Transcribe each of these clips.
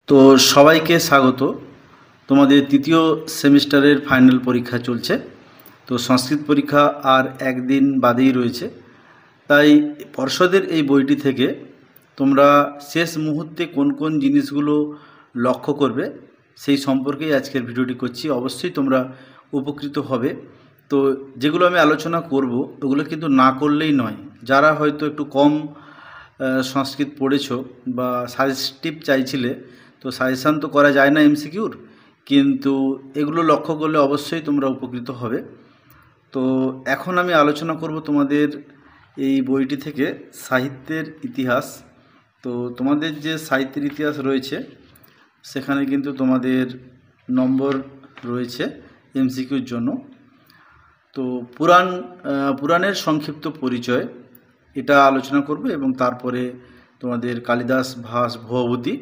তো সবাইকে স্বাগত। তোমাদের তৃতীয় সেমিস্টারের ফাইনাল পরীক্ষা চলছে। তো সংস্কৃত পরীক্ষা আর একদিন বাদেই রয়েছে, তাই পর্ষদের এই বইটি থেকে তোমরা শেষ মুহূর্তে কোন কোন জিনিসগুলো লক্ষ্য করবে সেই সম্পর্কেই আজকের ভিডিওটি করছি। অবশ্যই তোমরা উপকৃত হবে। তো যেগুলো আমি আলোচনা করব ওগুলো কিন্তু না করলেই নয়। যারা হয়তো একটু কম সংস্কৃত পড়েছো বা সাজেস্টিভ চাইছিলে, তো সাজেশান তো করা যায় না এমসিকিউর, কিন্তু এগুলো লক্ষ্য করলে অবশ্যই তোমরা উপকৃত হবে। তো এখন আমি আলোচনা করব তোমাদের এই বইটি থেকে সাহিত্যের ইতিহাস। তো তোমাদের যে সাহিত্যের ইতিহাস রয়েছে সেখানে কিন্তু তোমাদের নম্বর রয়েছে এমসিকিউর জন্য। তো পুরাণের সংক্ষিপ্ত পরিচয় এটা আলোচনা করব, এবং তারপরে তোমাদের কালিদাস, ভাস, ভবভূতি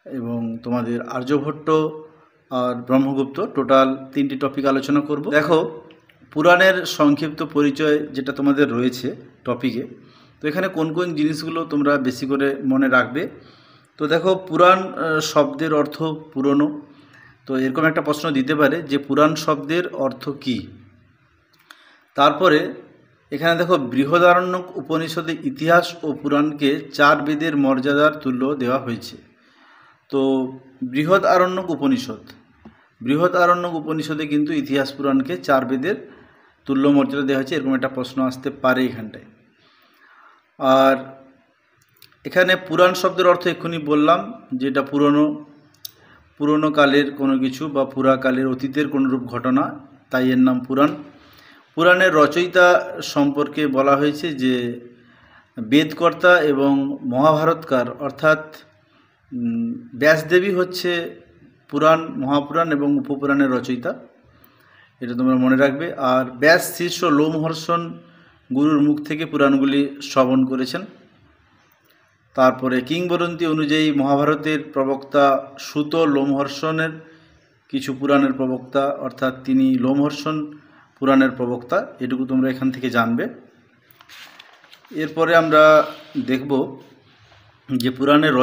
এবং তোমাদের আর্যভট্ট আর ব্রহ্মগুপ্ত, টোটাল 3টি টপিক আলোচনা করব। দেখো, পুরাণের সংক্ষিপ্ত পরিচয় যেটা তোমাদের রয়েছে টপিকে, তো এখানে কোন কোন জিনিসগুলো তোমরা বেশি করে মনে রাখবে। তো দেখো, পুরাণ শব্দের অর্থ পুরনো। তো এরকম একটা প্রশ্ন দিতে পারে যে পুরাণ শব্দের অর্থ কী। তারপরে এখানে দেখো, বৃহদারণ্যক উপনিষদে ইতিহাস ও পুরাণকে 4 বেদের মর্যাদার তুল্য দেওয়া হয়েছে। তো বৃহৎ আরণ্যক উপনিষদে কিন্তু ইতিহাস পুরাণকে 4 বেদের তুল্য মর্যাদা দেওয়া হয়েছে, এরকম একটা প্রশ্ন আসতে পারে এখানটায়। আর এখানে পুরাণ শব্দের অর্থ এক্ষুনি বললাম, যেটা পুরনো কালের কোনো কিছু বা পুরাকালের অতীতের কোনোরূপ ঘটনা, তাই এর নাম পুরাণ। পুরাণের রচয়িতা সম্পর্কে বলা হয়েছে যে বেদকর্তা এবং মহাভারতকার, অর্থাৎ ব্যাসদেবী হচ্ছে পুরাণ, মহাপুরাণ এবং উপপুরাণের রচয়িতা, এটা তোমরা মনে রাখবে। আর ব্যাস শিষ্য লোমহর্ষণ গুরুর মুখ থেকে পুরাণগুলি শ্রবণ করেছেন। তারপরে কিংবদন্তি অনুযায়ী মহাভারতের প্রবক্তা সুত লোমহর্ষণের কিছু পুরাণের প্রবক্তা, অর্থাৎ তিনি লোমহর্ষণ পুরাণের প্রবক্তা, এটুকু তোমরা এখান থেকে জানবে। এরপরে আমরা দেখব যে পুরাণের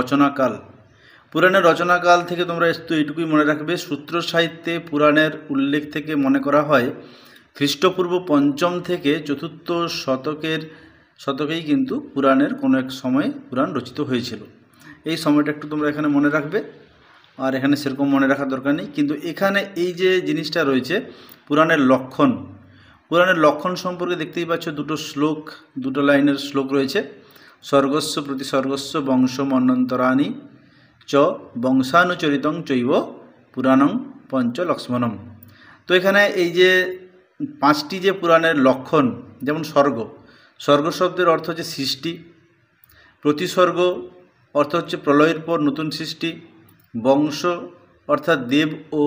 রচনাকাল থেকে তোমরা একটু এইটুকুই মনে রাখবে, সূত্র সাহিত্যে পুরাণের উল্লেখ থেকে মনে করা হয় খ্রিস্টপূর্ব 5ম থেকে 4র্থ শতকেই কিন্তু পুরাণের কোনো এক সময় পুরাণ রচিত হয়েছিল। এই সময়টা একটু তোমরা এখানে মনে রাখবে, আর এখানে সেরকম মনে রাখার দরকার নেই। কিন্তু এখানে এই যে জিনিসটা রয়েছে পুরাণের লক্ষণ সম্পর্কে দেখতেই পাচ্ছ, দুটো লাইনের শ্লোক রয়েছে। স্বর্গস্য প্রতিসর্গস্য বংশ মন্বন্তরাণি চ বংশানুচরিতং চৈব পুরাণং পঞ্চ লক্ষ্মণম। তো এখানে এই যে 5টি যে পুরাণের লক্ষণ, যেমন স্বর্গ শব্দের অর্থ হচ্ছে সৃষ্টি, প্রতিসর্গ অর্থ হচ্ছে প্রলয়ের পর নতুন সৃষ্টি, বংশ অর্থাৎ দেব ও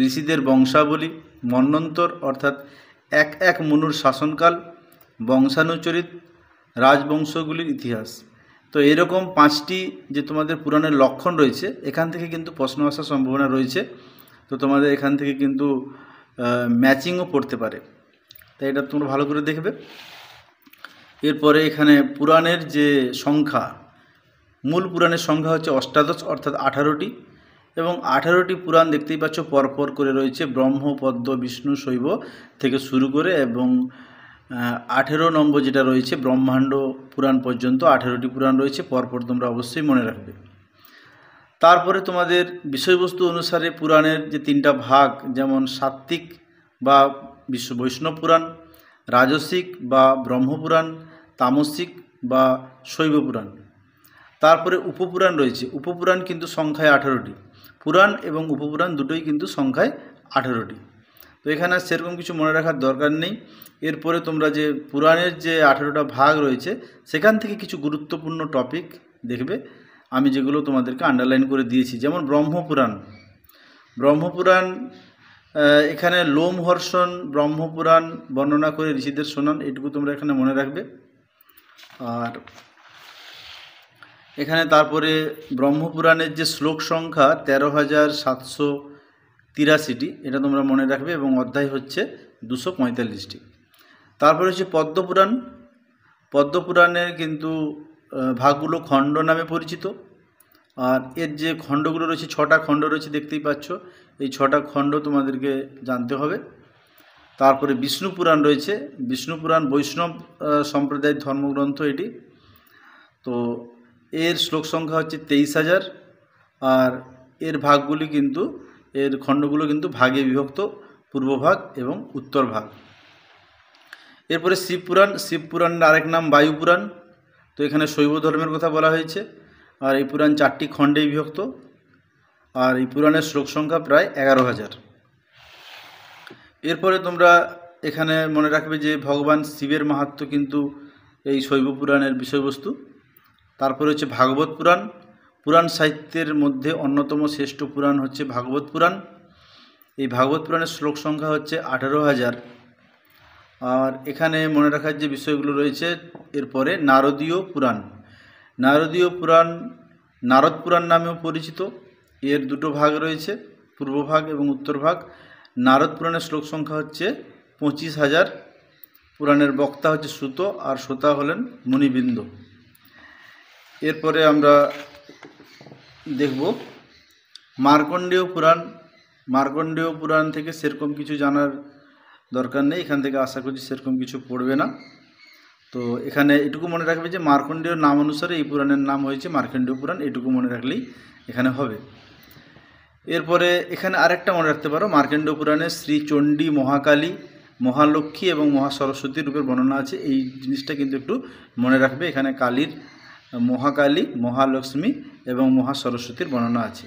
ঋষিদের বংশাবলী, মন্বন্তর অর্থাৎ এক মনুর শাসনকাল, বংশানুচরিত রাজবংশগুলির ইতিহাস। তো এরকম 5টি যে তোমাদের পুরাণের লক্ষণ রয়েছে, এখান থেকে কিন্তু প্রশ্ন আসার সম্ভাবনা রয়েছে। তো তোমাদের এখান থেকে কিন্তু ম্যাচিংও পড়তে পারে, তাই এটা তোমরা ভালো করে দেখবে। এরপরে এখানে পুরাণের যে সংখ্যা, মূল পুরাণের সংখ্যা হচ্ছে অষ্টাদশ, অর্থাৎ 18টি, এবং 18টি পুরাণ দেখতেই পাচ্ছ পরপর করে রয়েছে, ব্রহ্ম, পদ্ম, বিষ্ণু, শৈব থেকে শুরু করে, এবং 18 নম্বর যেটা রয়েছে ব্রহ্মাণ্ড পুরাণ পর্যন্ত 18টি পুরাণ রয়েছে, পরপর তোমরা অবশ্যই মনে রাখবে। তারপরে তোমাদের বিষয়বস্তু অনুসারে পুরাণের যে 3টা ভাগ, যেমন সাত্ত্বিক বা বৈষ্ণব পুরাণ, রাজসিক বা ব্রহ্মপুরাণ, তামসিক বা শৈব পুরাণ। তারপরে উপপুরাণ রয়েছে, উপপুরাণ কিন্তু সংখ্যায় 18টি, পুরাণ এবং উপপুরাণ দুটোই কিন্তু সংখ্যায় 18টি। তো এখানে সেরকম কিছু মনে রাখার দরকার নেই। এরপরে তোমরা যে পুরাণের যে 18টা ভাগ রয়েছে সেখান থেকে কিছু গুরুত্বপূর্ণ টপিক দেখবে, আমি যেগুলো তোমাদেরকে আন্ডারলাইন করে দিয়েছি। যেমন ব্রহ্মপুরাণ, এখানে লোমহর্ষণ ব্রহ্মপুরাণ বর্ণনা করে ঋষিদের শোনান, এটুকু তোমরা এখানে মনে রাখবে। আর এখানে তারপরে ব্রহ্মপুরাণের যে শ্লোক সংখ্যা 13,783টি, এটা তোমরা মনে রাখবে, এবং অধ্যায় হচ্ছে 245টি। তারপরে হচ্ছে পদ্মপুরাণের কিন্তু ভাগগুলো খণ্ড নামে পরিচিত। আর এর যে খণ্ডগুলো রয়েছে, 6টা খণ্ড রয়েছে দেখতেই পাচ্ছ, এই 6টা খণ্ড তোমাদেরকে জানতে হবে। তারপরে বিষ্ণু পুরাণ রয়েছে, বিষ্ণু পুরাণ বৈষ্ণব সম্প্রদায়ের ধর্মগ্রন্থ এটি। তো এর শ্লোক সংখ্যা হচ্ছে 23,000। আর এর ভাগগুলি কিন্তু, এর খণ্ডগুলো কিন্তু ভাগে বিভক্ত, পূর্ব ভাগ এবং উত্তর ভাগ। এরপরে শিবপুরাণ, শিবপুরাণের আরেক নাম বায়ুপুরাণ। তো এখানে শৈব ধর্মের কথা বলা হয়েছে। আর এই পুরাণ 4টি খণ্ডে বিভক্ত। আর এই পুরাণের শ্লোক সংখ্যা প্রায় 11,000। এরপরে তোমরা এখানে মনে রাখবে যে ভগবান শিবের মাহাত্ম্য কিন্তু এই শৈব পুরাণের বিষয়বস্তু। তারপরে হচ্ছে ভাগবত পুরাণ। পুরাণ সাহিত্যের মধ্যে অন্যতম শ্রেষ্ঠ পুরাণ হচ্ছে ভাগবত পুরাণ। এই ভাগবত পুরাণের শ্লোক সংখ্যা হচ্ছে 18,000। আর এখানে মনে রাখার যে বিষয়গুলো রয়েছে, এরপরে নারদীয় পুরাণ। নারদীয় পুরাণ নারদ পুরাণ নামেও পরিচিত। এর 2টো ভাগ রয়েছে, পূর্ব ভাগ এবং উত্তর ভাগ। নারদ পুরাণের শ্লোক সংখ্যা হচ্ছে 25,000। পুরাণের বক্তা হচ্ছে সুত, আর শ্রোতা হলেন মুনিবৃন্দ। এরপরে আমরা দেখব মার্কণ্ডেয় পুরাণ। মার্কণ্ডেয় পুরাণ থেকে সেরকম কিছু জানার দরকার নেই, এখান থেকে আশা করছি সেরকম কিছু পড়বে না। তো এখানে এটুকু মনে রাখবে যে মার্কণ্ডেয় নাম অনুসারে এই পুরাণের নাম হয়েছে মার্কণ্ডেয় পুরাণ, এটুকু মনে রাখলেই এখানে হবে। এরপরে এখানে আরেকটা মনে রাখতে পারো, মার্কণ্ডেয় পুরাণে শ্রী চণ্ডী, মহাকালী, মহালক্ষ্মী এবং মহাসরস্বতী রূপের বর্ণনা আছে। এই জিনিসটা কিন্তু একটু মনে রাখবে, এখানে কালীর, মহাকালী, মহালক্ষ্মী এবং মহাসরস্বতীর বর্ণনা আছে।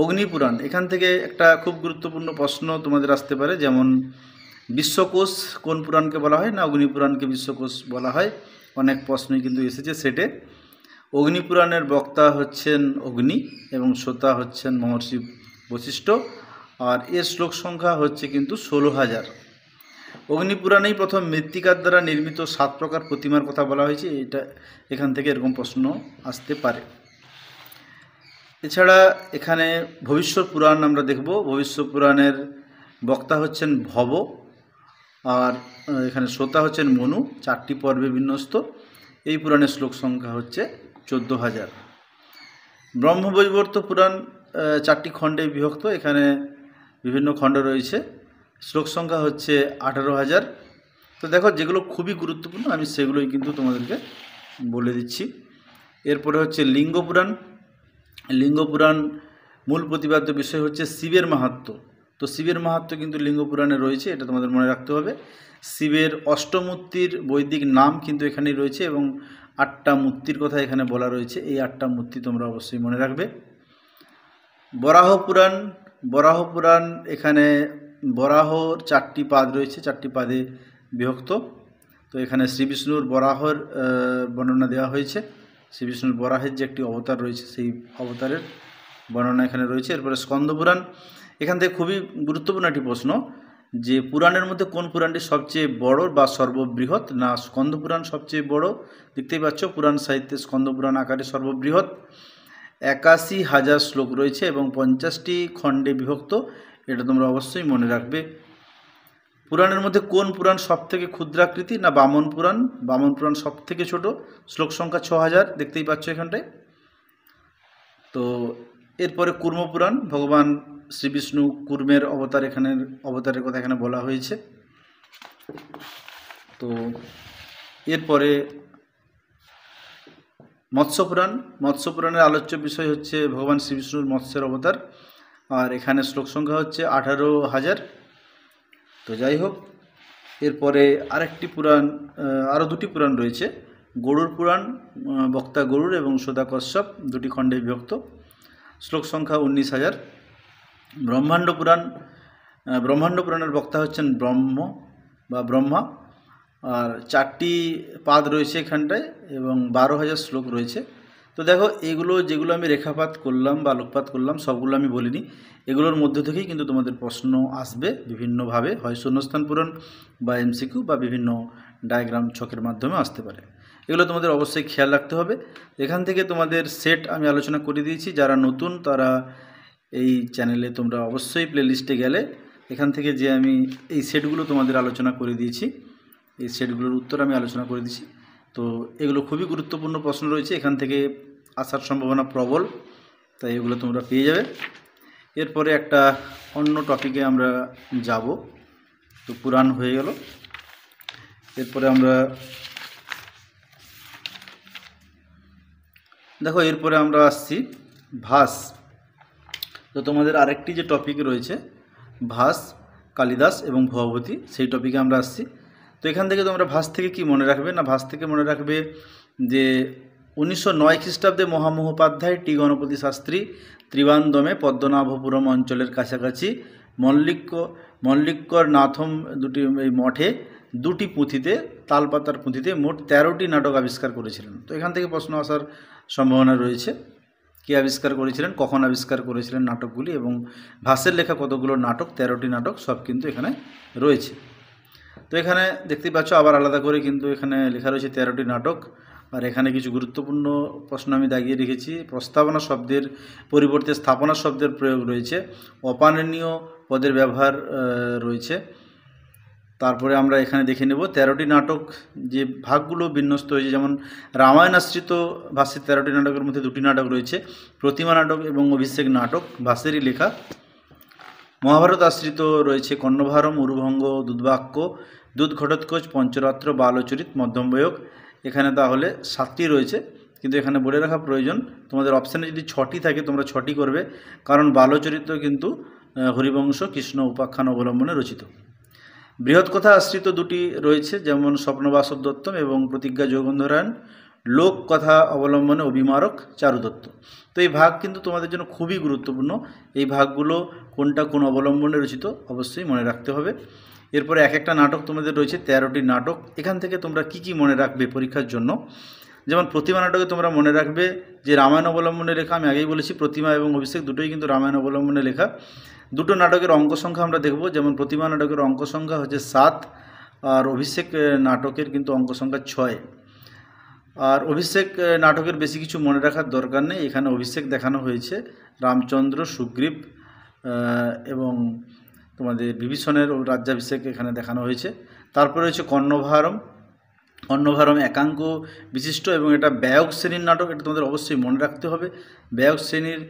অগ্নিপুরাণ, এখান থেকে একটা খুব গুরুত্বপূর্ণ প্রশ্ন তোমাদের আসতে পারে, যেমন বিশ্বকোষ কোন পুরাণকে বলা হয়? না, অগ্নিপুরাণকে বিশ্বকোষ বলা হয়। অনেক প্রশ্নই কিন্তু এসেছে সেটে। অগ্নিপুরাণের বক্তা হচ্ছেন অগ্নি এবং শ্রোতা হচ্ছেন মহর্ষি বশিষ্ঠ। আর এর শ্লোক সংখ্যা হচ্ছে কিন্তু 16,000। অগ্নিপুরাণেই প্রথম মৃত্তিকার দ্বারা নির্মিত 7 প্রকার প্রতিমার কথা বলা হয়েছে। এটা এখান থেকে এরকম প্রশ্ন আসতে পারে। এছাড়া এখানে ভবিষ্যৎ পুরাণ আমরা দেখব। ভবিষ্যৎ পুরাণের বক্তা হচ্ছেন ভব, আর এখানে শ্রোতা হচ্ছেন মনু। 4টি পর্বে বিন্যস্ত। এই পুরাণের শ্লোক সংখ্যা হচ্ছে 14,000। ব্রহ্মবৈবর্ত পুরাণ 4টি খণ্ডে বিভক্ত। এখানে বিভিন্ন খণ্ড রয়েছে। শ্লোক সংখ্যা হচ্ছে 18,000। তো দেখো, যেগুলো খুবই গুরুত্বপূর্ণ আমি সেগুলোই কিন্তু তোমাদেরকে বলে দিচ্ছি। এরপরে হচ্ছে লিঙ্গ পুরাণ। লিঙ্গ পুরাণ মূল প্রতিপাদ্য বিষয় হচ্ছে শিবের মাহাত্ম্য। তো শিবের মাহাত্ম্য কিন্তু লিঙ্গ পুরাণে রয়েছে, এটা তোমাদের মনে রাখতে হবে। শিবের অষ্টমূর্তির বৈদিক নাম কিন্তু এখানেই রয়েছে এবং 8টা মূর্তির কথা এখানে বলা রয়েছে। এই 8টা মূর্তি তোমরা অবশ্যই মনে রাখবে। বরাহ পুরাণ। বরাহ পুরাণ, এখানে বরাহর 4টি পাদ রয়েছে, 4টি পাদে বিভক্ত। তো এখানে শ্রী বিষ্ণুর বরাহর বর্ণনা দেওয়া হয়েছে। শ্রী বিষ্ণুর বরাহের যে একটি অবতার রয়েছে, সেই অবতারের বর্ণনা এখানে রয়েছে। এরপরে স্কন্দ পুরাণ। এখান থেকে খুবই গুরুত্বপূর্ণ একটি প্রশ্ন, যে পুরাণের মধ্যে কোন পুরাণটি সবচেয়ে বড় বা সর্ববৃহৎ? না, স্কন্দ পুরাণ সবচেয়ে বড়। দেখতেই পাচ্ছ পুরাণ সাহিত্যে স্কন্দ পুরাণ আকারে সর্ববৃহৎ। 81,000 শ্লোক রয়েছে এবং 50টি খণ্ডে বিভক্ত। এটা তোমরা অবশ্যই মনে রাখবে। পুরাণের মধ্যে কোন পুরাণ সবথেকে ক্ষুদ্রাকৃতি? না, বামন পুরাণ। বামন পুরাণ সবথেকে ছোট। শ্লোক সংখ্যা 6,000, দেখতেই পাচ্ছ এখানটায়। তো এরপরে কুর্ম পুরাণ। ভগবান শ্রী বিষ্ণু কুর্মের অবতার, এখানে অবতারের কথা এখানে বলা হয়েছে। তো এরপরে মৎস্য পুরাণ। মৎস্য পুরাণের আলোচ্য বিষয় হচ্ছে ভগবান শ্রী বিষ্ণুর মৎস্যের অবতার। আর এখানে শ্লোক সংখ্যা হচ্ছে 18,000। তো যাই হোক, এরপরে আরেকটি পুরাণ, আরও 2টি পুরাণ রয়েছে। গরুড় পুরাণ, বক্তা গরুড় এবং শ্রোতা কশ্যপ, 2টি খণ্ডে বিভক্ত। শ্লোক সংখ্যা 19,000। ব্রহ্মাণ্ড পুরাণ। ব্রহ্মাণ্ড পুরাণের বক্তা হচ্ছেন ব্রহ্ম বা ব্রহ্মা। আর 4টি পাদ রয়েছে এখানটায় এবং 12,000 শ্লোক রয়েছে। তো দেখো, এগুলো যেগুলো আমি রেখাপাত করলাম বা আলোকপাত করলাম সবগুলো আমি বলিনি। এগুলোর মধ্যে থেকেই কিন্তু তোমাদের প্রশ্ন আসবে বিভিন্নভাবে, হয় শূন্যস্থান পূরণ বা এমসিকিউ বা বিভিন্ন ডায়াগ্রাম ছকের মাধ্যমে আসতে পারে। এগুলো তোমাদের অবশ্যই খেয়াল রাখতে হবে। এখান থেকে তোমাদের সেট আমি আলোচনা করে দিয়েছি। যারা নতুন তারা এই চ্যানেলে তোমরা অবশ্যই প্লেলিস্টে গেলে এখান থেকে যে আমি এই সেটগুলো তোমাদের আলোচনা করে দিয়েছি, এই সেটগুলোর উত্তর আমি আলোচনা করে দিয়েছি। তো এগুলো খুবই গুরুত্বপূর্ণ প্রশ্ন রয়েছে, এখান থেকে আসার সম্ভাবনা প্রবল। তাই এগুলো তোমরা পেয়ে যাবে। এরপরে একটা অন্য টপিকে আমরা যাব। তো পুরাণ হয়ে গেল, এরপরে আমরা দেখো এরপরে আমরা আসছি ভাস। তো তোমাদের আরেকটি যে টপিক রয়েছে ভাস, কালিদাস এবং ভবভূতি, সেই টপিকে আমরা আসছি। তো এখান থেকে তোমরা ভাস থেকে কি মনে রাখবে না, ভাস থেকে মনে রাখবে যে 1909 খ্রিস্টাব্দে মহামহোপাধ্যায় টি গণপতি শাস্ত্রী ত্রিবান্দমে পদ্মনাভপুরম অঞ্চলের কাছাকাছি মল্লিকর নাথম দুটি এই মঠে দুটি পুঁথিতে, তালপাতার পুঁথিতে মোট 13টি নাটক আবিষ্কার করেছিলেন। তো এখান থেকে প্রশ্ন আসার সম্ভাবনা রয়েছে, কে আবিষ্কার করেছিলেন, কখন আবিষ্কার করেছিলেন নাটকগুলি, এবং ভাসের লেখা কতগুলো নাটক, 13টি নাটক সব কিন্তু এখানে রয়েছে। তো এখানে দেখতেই পাচ্ছ আবার আলাদা করে কিন্তু এখানে লেখা রয়েছে 13টি নাটক। আর এখানে কিছু গুরুত্বপূর্ণ প্রশ্ন আমি দাগিয়ে রেখেছি। প্রস্তাবনা শব্দের পরিবর্তে স্থাপনা শব্দের প্রয়োগ রয়েছে, অপাননীয় পদের ব্যবহার রয়েছে। তারপরে আমরা এখানে দেখে নেব 13টি নাটক যে ভাগগুলো বিন্যস্ত হয়েছে, যেমন রামায়ণ আশ্রিত ভাসের 13টি নাটকের মধ্যে 2টি নাটক রয়েছে, প্রতিমা নাটক এবং অভিষেক নাটক ভাসেরই লেখা। মহাভারত আশ্রিত রয়েছে কর্ণভারম, উরুভঙ্গ, দুধবাক্য, দুধ ঘটোৎকচ, পঞ্চরাত্র, বালচরিত, মধ্যমবয়ক। এখানে তাহলে 7টি রয়েছে, কিন্তু এখানে বলে রাখা প্রয়োজন, তোমাদের অপশানে যদি 6টি থাকে তোমরা 6টি করবে, কারণ বালচরিত্র কিন্তু হরিবংশ কৃষ্ণ উপাখ্যান অবলম্বনে রচিত। বৃহৎ কথা আশ্রিত 2টি রয়েছে, যেমন স্বপ্নবাসব দত্তম এবং প্রতিজ্ঞা যোগন্ধরায়ণ। লোক কথা অবলম্বনে অভিমারক চারু দত্ত। তো এই ভাগ কিন্তু তোমাদের জন্য খুবই গুরুত্বপূর্ণ, এই ভাগগুলো কোনটা কোন অবলম্বনে রচিত অবশ্যই মনে রাখতে হবে। এরপরে এক একটা নাটক তোমাদের রয়েছে 13টি নাটক। এখান থেকে তোমরা কি কি মনে রাখবে পরীক্ষার জন্য, যেমন প্রতিমা নাটকে তোমরা মনে রাখবে যে রামায়ণ অবলম্বনে লেখা। আমি আগেই বলেছি প্রতিমা এবং অভিষেক দুটোই কিন্তু রামায়ণ অবলম্বনে লেখা। 2টো নাটকের অঙ্ক সংখ্যা আমরা দেখব, যেমন প্রতিমা নাটকের অঙ্ক সংখ্যা হচ্ছে 7, আর অভিষেক নাটকের কিন্তু অঙ্ক সংখ্যা 6। আর অভিষেক নাটকের বেশি কিছু মনে রাখার দরকার নেই, এখানে অভিষেক দেখানো হয়েছে রামচন্দ্র, সুগ্রীব এবং তোমাদের বিভীষণের রাজ্যাভিষেক এখানে দেখানো হয়েছে। তারপরে হচ্ছে কর্ণভারম একাঙ্ক বিশিষ্ট এবং এটা ব্যয়ক শ্রেণীর নাটক, এটা তোমাদের অবশ্যই মনে রাখতে হবে। ব্যয়ক শ্রেণীর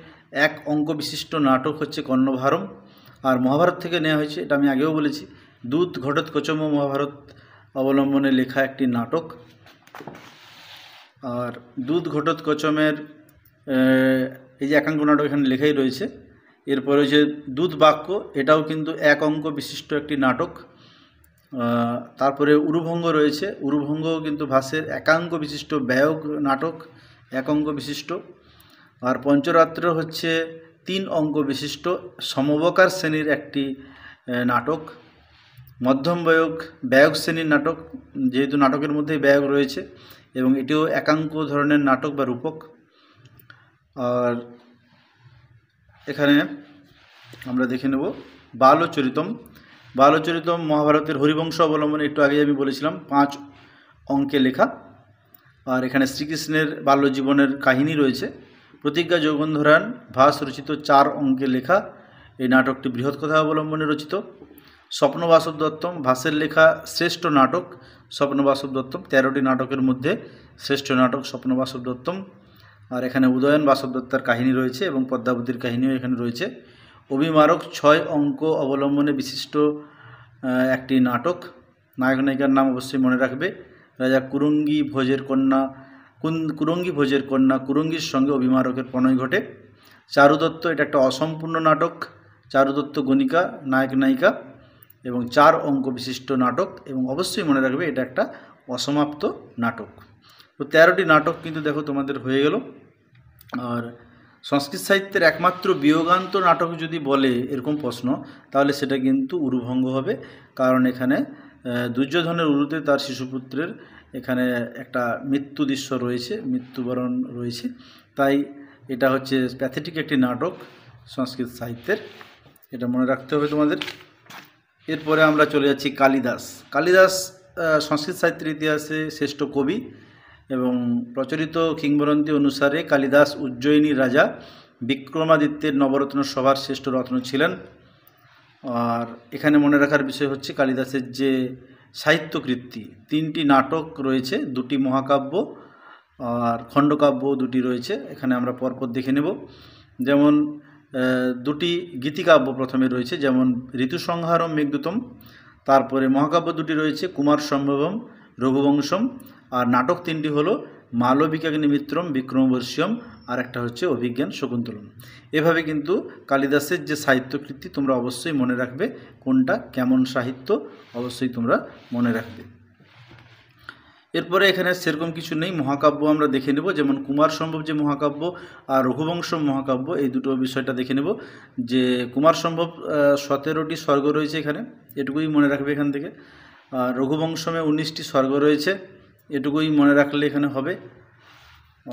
1 অঙ্ক বিশিষ্ট নাটক হচ্ছে কর্ণভারম। আর মহাভারত থেকে নেওয়া হয়েছে, এটা আমি আগেও বলেছি, দুধ ঘটোৎকচম মহাভারত অবলম্বনে লেখা একটি নাটক। আর দুধ ঘটোৎকচমের এই যে একাঙ্ক নাটক এখানে লেখাই রয়েছে। এরপরে হচ্ছে দুধ বাক্য, এটাও কিন্তু 1 অঙ্ক বিশিষ্ট একটি নাটক। তারপরে উরুভঙ্গ রয়েছে, উরুভঙ্গ কিন্তু ভাসের একাঙ্ক বিশিষ্ট ব্যয়ক নাটক, 1 অঙ্ক বিশিষ্ট। আর পঞ্চরাত্র হচ্ছে 3 অঙ্ক বিশিষ্ট সমবকার শ্রেণীর একটি নাটক। মধ্যম ব্যয়ক শ্রেণীর নাটক, যেহেতু নাটকের মধ্যেই ব্যয়ক রয়েছে এবং এটিও একাঙ্ক ধরনের নাটক বা রূপক। আর এখানে আমরা দেখে নেব বালচরিতম মহাভারতের হরিবংশ অবলম্বনে, একটু আগে আমি বলেছিলাম 5 অঙ্কে লেখা। আর এখানে শ্রীকৃষ্ণের বাল্যজীবনের কাহিনী রয়েছে। প্রতিজ্ঞা যোগন্ধরায়ণ ভাস রচিত 4 অঙ্কে লেখা এই নাটকটি বৃহৎ কথা অবলম্বনে রচিত। স্বপ্নবাসব দত্তম ভাসের লেখা শ্রেষ্ঠ নাটক স্বপ্নবাসব দত্তম, 13টি নাটকের মধ্যে শ্রেষ্ঠ নাটক স্বপ্নবাসব দত্তম। আর এখানে উদয়ন বাসব দত্তার কাহিনী রয়েছে এবং পদ্মাবতীর কাহিনীও এখানে রয়েছে। অভিমারক 6 অঙ্ক অবলম্বনে বিশিষ্ট একটি নাটক। নায়ক নায়িকার নাম অবশ্যই মনে রাখবে, রাজা কুরঙ্গী ভোজের কন্যা কুরঙ্গীর সঙ্গে অভিমারকের প্রণয় ঘটে। চারুদত্ত, এটা একটা অসম্পূর্ণ নাটক, চারুদত্ত গণিকা নায়ক নায়িকা এবং 4 অঙ্ক বিশিষ্ট নাটক, এবং অবশ্যই মনে রাখবে এটা একটা অসমাপ্ত নাটক। তো 13টি নাটক কিন্তু দেখো তোমাদের হয়ে গেল। আর সংস্কৃত সাহিত্যের একমাত্র বিয়োগান্ত নাটক যদি বলে এরকম প্রশ্ন, তাহলে সেটা কিন্তু উরুভঙ্গ হবে, কারণ এখানে দুর্যোধনের উরুতে তার শিশুপুত্রের এখানে একটা মৃত্যু দৃশ্য রয়েছে, মৃত্যুবরণ রয়েছে, তাই এটা হচ্ছে প্যাথেটিক একটি নাটক সংস্কৃত সাহিত্যের, এটা মনে রাখতে হবে তোমাদের। এরপরে আমরা চলে যাচ্ছি কালিদাস সংস্কৃত সাহিত্যের ইতিহাসে শ্রেষ্ঠ কবি, এবং প্রচলিত কিংবদন্তি অনুসারে কালিদাস উজ্জয়িনী রাজা বিক্রমাদিত্যের নবরত্ন সভার শ্রেষ্ঠ রত্ন ছিলেন। আর এখানে মনে রাখার বিষয় হচ্ছে কালিদাসের যে সাহিত্যকৃতি 3টি নাটক রয়েছে, 2টি মহাকাব্য আর খণ্ডকাব্য 2টি রয়েছে, এখানে আমরা পরপর দেখে নেব। যেমন দুটি গীতিকাব্য প্রথমে রয়েছে, যেমন ঋতুসংহারম মেঘদূতম, তারপরে মহাকাব্য দুটি রয়েছে কুমার সম্ভবম, রঘুবংশম, আর নাটক তিনটি হলো মালবিকাগ্নিমিত্রম, বিক্রমবর্ষীয়ম, আর একটা হচ্ছে অভিজ্ঞান শকুন্তলম। এভাবে কিন্তু কালিদাসের যে সাহিত্যকৃতি তোমরা অবশ্যই মনে রাখবে, কোনটা কেমন সাহিত্য অবশ্যই তোমরা মনে রাখবে। এরপরে এখানে সেরকম কিছু নেই, মহাকাব্য আমরা দেখে নেব, যেমন কুমার সম্ভব যে মহাকাব্য আর রঘুবংশ মহাকাব্য, এই দুটো বিষয়টা দেখে নেব। যে কুমার সম্ভব 17টি স্বর্গ রয়েছে এখানে, এটুকুই মনে রাখবে এখান থেকে। আর রঘুবংশমে 19টি স্বর্গ রয়েছে, এটুকুই মনে রাখলে এখানে হবে।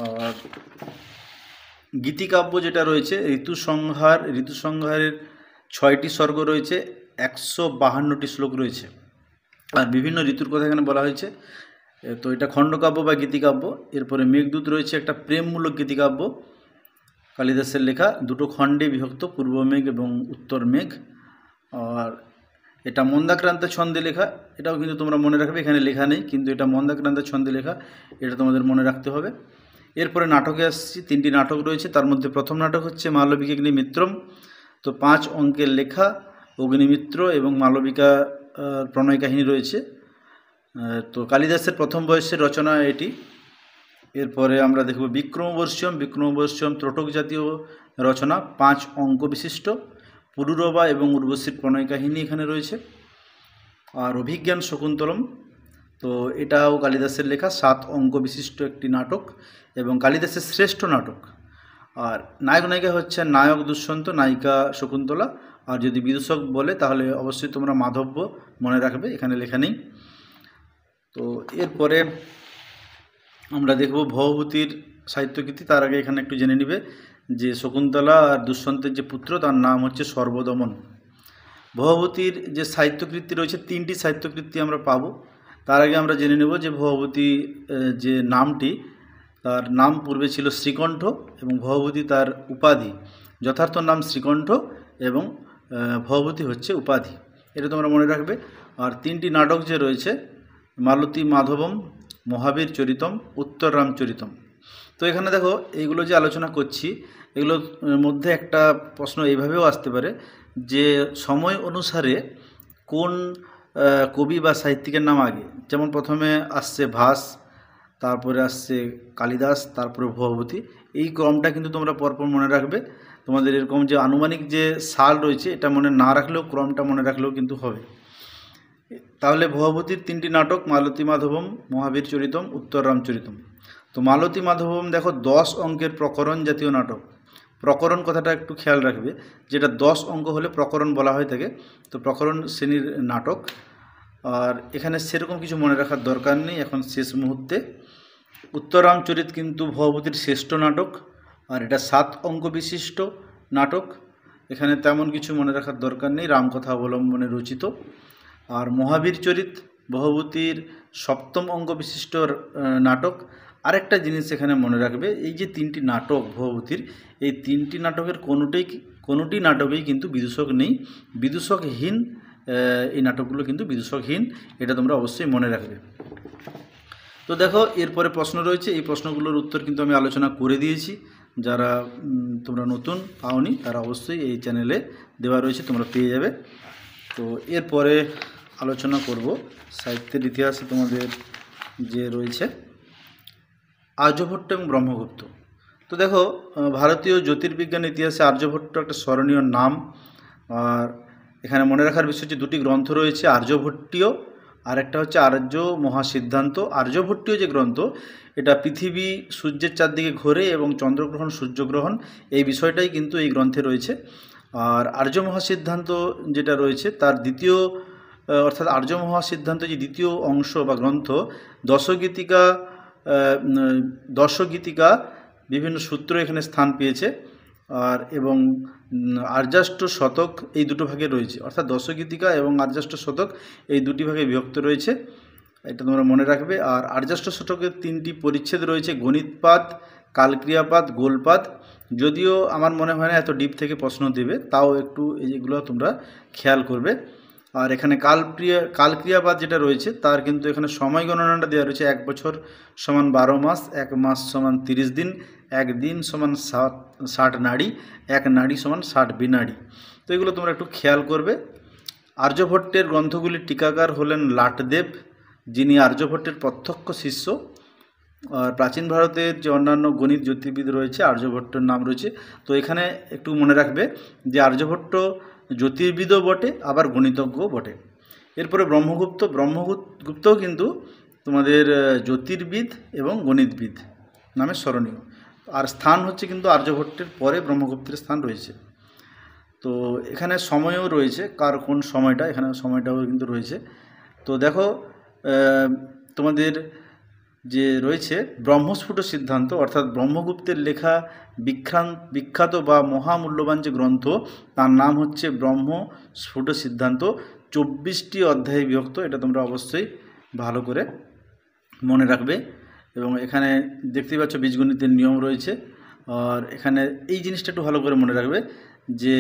আর গীতিকাব্য যেটা রয়েছে ঋতুসংহারের 6টি স্বর্গ রয়েছে, 152টি শ্লোক রয়েছে, আর বিভিন্ন ঋতুর কথা এখানে বলা হয়েছে। তো এটা খণ্ডকাব্য বা গীতিকাব্য। এরপরে মেঘদূত রয়েছে একটা প্রেমমূলক গীতিকাব্য, কালিদাসের লেখা, দুটো খণ্ডে বিভক্ত, পূর্ব মেঘ এবং উত্তর মেঘ। আর এটা মন্দাক্রান্ত ছন্দে লেখা, এটাও কিন্তু তোমরা মনে রাখবে, এখানে লেখা নেই কিন্তু এটা মন্দাক্রান্ত ছন্দে লেখা, এটা তোমাদের মনে রাখতে হবে। এরপরে নাটকে আসছি, 3টি নাটক রয়েছে, তার মধ্যে প্রথম নাটক হচ্ছে মালবিকাগ্নিমিত্রম। তো 5 অঙ্কের লেখা, অগ্নিমিত্র এবং মালবিকা প্রণয় কাহিনী রয়েছে। তো কালিদাসের প্রথম বয়সের রচনা এটি। এরপরে আমরা দেখব বিক্রমবর্ষীয়ম ত্রটক জাতীয় রচনা, 5 অঙ্ক বিশিষ্ট, পুরুরবা এবং উর্বশীর প্রণয় কাহিনী এখানে রয়েছে। আর অভিজ্ঞান শকুন্তলম, তো এটাও কালিদাসের লেখা, 7 অঙ্ক বিশিষ্ট একটি নাটক এবং কালিদাসের শ্রেষ্ঠ নাটক। আর নায়ক নায়িকা হচ্ছে নায়ক দুষ্যন্ত, নায়িকা শকুন্তলা। আর যদি বিদূষক বলে তাহলে অবশ্যই তোমরা মাধব্য মনে রাখবে, এখানে লেখা নেই। তো এরপরে আমরা দেখব ভবভূতির সাহিত্যকৃতি। তার আগে এখানে একটু জেনে নিবে যে শকুন্তলা আর দুষ্যন্তের যে পুত্র তার নাম হচ্ছে সর্বদমন। ভবভূতির যে সাহিত্যকৃতি রয়েছে, 3টি সাহিত্যকৃতি আমরা পাবো। তার আগে আমরা জেনে নেব যে ভবভূতি যে নামটি, তার নাম পূর্বে ছিল শ্রীকণ্ঠ এবং ভবভূতি তার উপাধি। যথার্থ নাম শ্রীকণ্ঠ এবং ভবভূতি হচ্ছে উপাধি, এটা তোমরা মনে রাখবে। আর 3টি নাটক যে রয়েছে, মালতী মাধবম, মহাবীর চরিতম, উত্তর রামচরিতম। তো এখানে দেখো এইগুলো যে আলোচনা করছি, এগুলোর মধ্যে একটা প্রশ্ন এইভাবেও আসতে পারে যে সময় অনুসারে কোন কবি বা সাহিত্যিকের নাম আগে। যেমন প্রথমে আসছে ভাস, তারপরে আসছে কালিদাস, তারপরে ভবভূতি। এই ক্রমটা কিন্তু তোমরা পরপর মনে রাখবে। তোমাদের এরকম যে আনুমানিক যে সাল রয়েছে এটা মনে না রাখলেও ক্রমটা মনে রাখলেও কিন্তু হবে। তাহলে ভবভূতির 3টি নাটক, মালতী মাধবম, মহাবীর চরিতম, উত্তর রামচরিতম। তো মালতী মাধবম দেখো 10 অঙ্কের প্রকরণ জাতীয় নাটক। প্রকরণ কথাটা একটু খেয়াল রাখবে, যেটা 10 অঙ্ক হলে প্রকরণ বলা হয়ে থাকে, তো প্রকরণ শ্রেণীর নাটক। আর এখানে সেরকম কিছু মনে রাখার দরকার নেই এখন শেষ মুহূর্তে। উত্তর রামচরিত কিন্তু ভবভূতির শ্রেষ্ঠ নাটক, আর এটা 7 অঙ্ক বিশিষ্ট নাটক, এখানে তেমন কিছু মনে রাখার দরকার নেই, রামকথা অবলম্বনে রচিত। আর মহাবীর চরিত ভবভূতির 7ম অঙ্ক বিশিষ্ট নাটক। আরেকটা জিনিস এখানে মনে রাখবে, এই যে 3টি নাটক ভবভূতির, এই 3টি নাটকের কোনোটি নাটকেই কিন্তু বিদূষক নেই, বিদূষকহীন এই নাটকগুলো কিন্তু বিদূষকহীন, এটা তোমরা অবশ্যই মনে রাখবে। তো দেখো এরপরে প্রশ্ন রয়েছে, এই প্রশ্নগুলোর উত্তর কিন্তু আমি আলোচনা করে দিয়েছি। যারা তোমরা নতুন পাওনি তারা অবশ্যই এই চ্যানেলে দেওয়া রয়েছে, তোমরা পেয়ে যাবে। তো এরপরে আলোচনা করব সাহিত্যের ইতিহাসে তোমাদের যে রয়েছে আর্যভট্ট এবং ব্রহ্মগুপ্ত। তো দেখো ভারতীয় জ্যোতির্বিজ্ঞান ইতিহাসে আর্যভট্ট একটা স্মরণীয় নাম। আর এখানে মনে রাখার বিষয় যে 2টি গ্রন্থ রয়েছে, আর্যভট্টীয় আর একটা হচ্ছে আর্য মহাসিদ্ধান্ত। আর্যভট্টীয় যে গ্রন্থ, এটা পৃথিবী সূর্যের চারদিকে ঘোরে এবং চন্দ্রগ্রহণ সূর্যগ্রহণ এই বিষয়টাই কিন্তু এই গ্রন্থে রয়েছে। আর আর্য মহাসিদ্ধান্ত যেটা রয়েছে তার দ্বিতীয়, অর্থাৎ আর্য মহাসিদ্ধান্ত যে দ্বিতীয় অংশ বা গ্রন্থ, দশগীতিকা বিভিন্ন সূত্র এখানে স্থান পেয়েছে। আর এবং আর্যাষ্ট শতক এই দুটো ভাগে রয়েছে, অর্থাৎ দশগীতিকা এবং আর্যাষ্ট শতক এই দুটি ভাগে বিভক্ত রয়েছে, এটা তোমরা মনে রাখবে। আর আর্যাষ্ট শতকের 3টি পরিচ্ছেদ রয়েছে, গণিতপাদ, কালক্রিয়াপাদ, গোলপাদ। যদিও আমার মনে হয় না এত ডিপ থেকে প্রশ্ন দেবে, তাও একটু এইগুলো তোমরা খেয়াল করবে। আর এখানে কালক্রিয়াপাদ যেটা রয়েছে তার কিন্তু এখানে সময় গণনাটা দেওয়া রয়েছে, 1 বছর সমান 12 মাস, 1 মাস সমান 30 দিন, এক দিন সমান 60 নাড়ি, এক নাড়ি সমান 60 বিনাড়ি। তো এগুলো তোমরা একটু খেয়াল করবে। আর্যভট্টের গ্রন্থগুলির টিকাকার হলেন লাটদেব, যিনি আর্যভট্টের প্রত্যক্ষ শিষ্য। আর প্রাচীন ভারতের যে অন্যান্য গণিত জ্যোতির্বিদ রয়েছে, আর্যভট্টের নাম রয়েছে। তো এখানে একটু মনে রাখবে যে আর্যভট্ট জ্যোতির্বিদও বটে, আবার গণিতজ্ঞও বটে। এরপরে ব্রহ্মগুপ্তও কিন্তু তোমাদের জ্যোতির্বিদ এবং গণিতবিদ নামে স্মরণীয়। আর স্থান হচ্ছে কিন্তু আর্যভট্টের পরে ব্রহ্মগুপ্তের স্থান রয়েছে। তো এখানে সময়ও রয়েছে, কার কোন সময়টা, এখানে সময়টাও কিন্তু রয়েছে। তো দেখো তোমাদের যে রয়েছে ব্রহ্মস্ফুট সিদ্ধান্ত, অর্থাৎ ব্রহ্মগুপ্তের লেখা বিখ্যাত বা মহামূল্যবান যে গ্রন্থ, তার নাম হচ্ছে ব্রহ্মস্ফুট সিদ্ধান্ত। 24টি অধ্যায়ে বিভক্ত, এটা তোমরা অবশ্যই ভালো করে মনে রাখবে। এবং এখানে দেখতেই পাচ্ছ বীজগণিতের নিয়ম রয়েছে। আর এখানে এই জিনিসটা একটু ভালো করে মনে রাখবে যে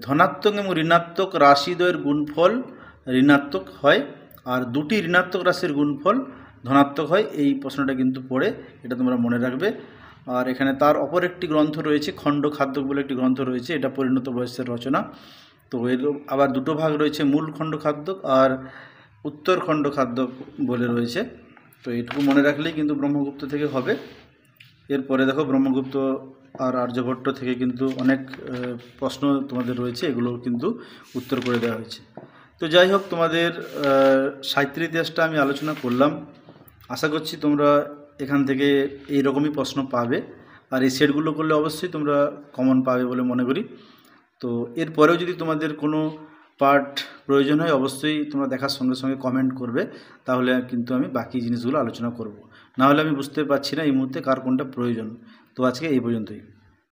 ধনাত্মক এবং ঋণাত্মক রাশিদ্বয়ের গুণফল ঋণাত্মক হয়, আর দুটি ঋণাত্মক রাশির গুণফল ধনাত্মক হয়। এই প্রশ্নটা কিন্তু পড়ে, এটা তোমরা মনে রাখবে। আর এখানে তার অপর একটি গ্রন্থ রয়েছে, খণ্ডখাদ্যক বলে একটি গ্রন্থ রয়েছে, এটা পরিণত বয়সের রচনা। তো এর আবার দুটো ভাগ রয়েছে, মূল খণ্ডখাদ্যক আর উত্তর খণ্ডখাদ্যক বলে রয়েছে। তো এইটুকু মনে রাখলেই কিন্তু ব্রহ্মগুপ্ত থেকে হবে। এরপরে দেখো ব্রহ্মগুপ্ত আর আর্যভট্ট থেকে কিন্তু অনেক প্রশ্ন তোমাদের রয়েছে, এগুলো কিন্তু উত্তর করে দেওয়া হয়েছে। তো যাই হোক, তোমাদের সাহিত্যের ইতিহাসটা আমি আলোচনা করলাম। আশা করছি তোমরা এখান থেকে এই রকমই প্রশ্ন পাবে, আর এই সেটগুলো করলে অবশ্যই তোমরা কমন পাবে বলে মনে করি। তো এরপরেও যদি তোমাদের কোনো পার্ট প্রয়োজন হয়, অবশ্যই তোমরা দেখার সঙ্গে সঙ্গে কমেন্ট করবে, তাহলে কিন্তু আমি বাকি জিনিসগুলো আলোচনা করব। না হলে আমি বুঝতে পারছি না এই মুহূর্তে কার কোনটা প্রয়োজন। তো আজকে এই পর্যন্তই।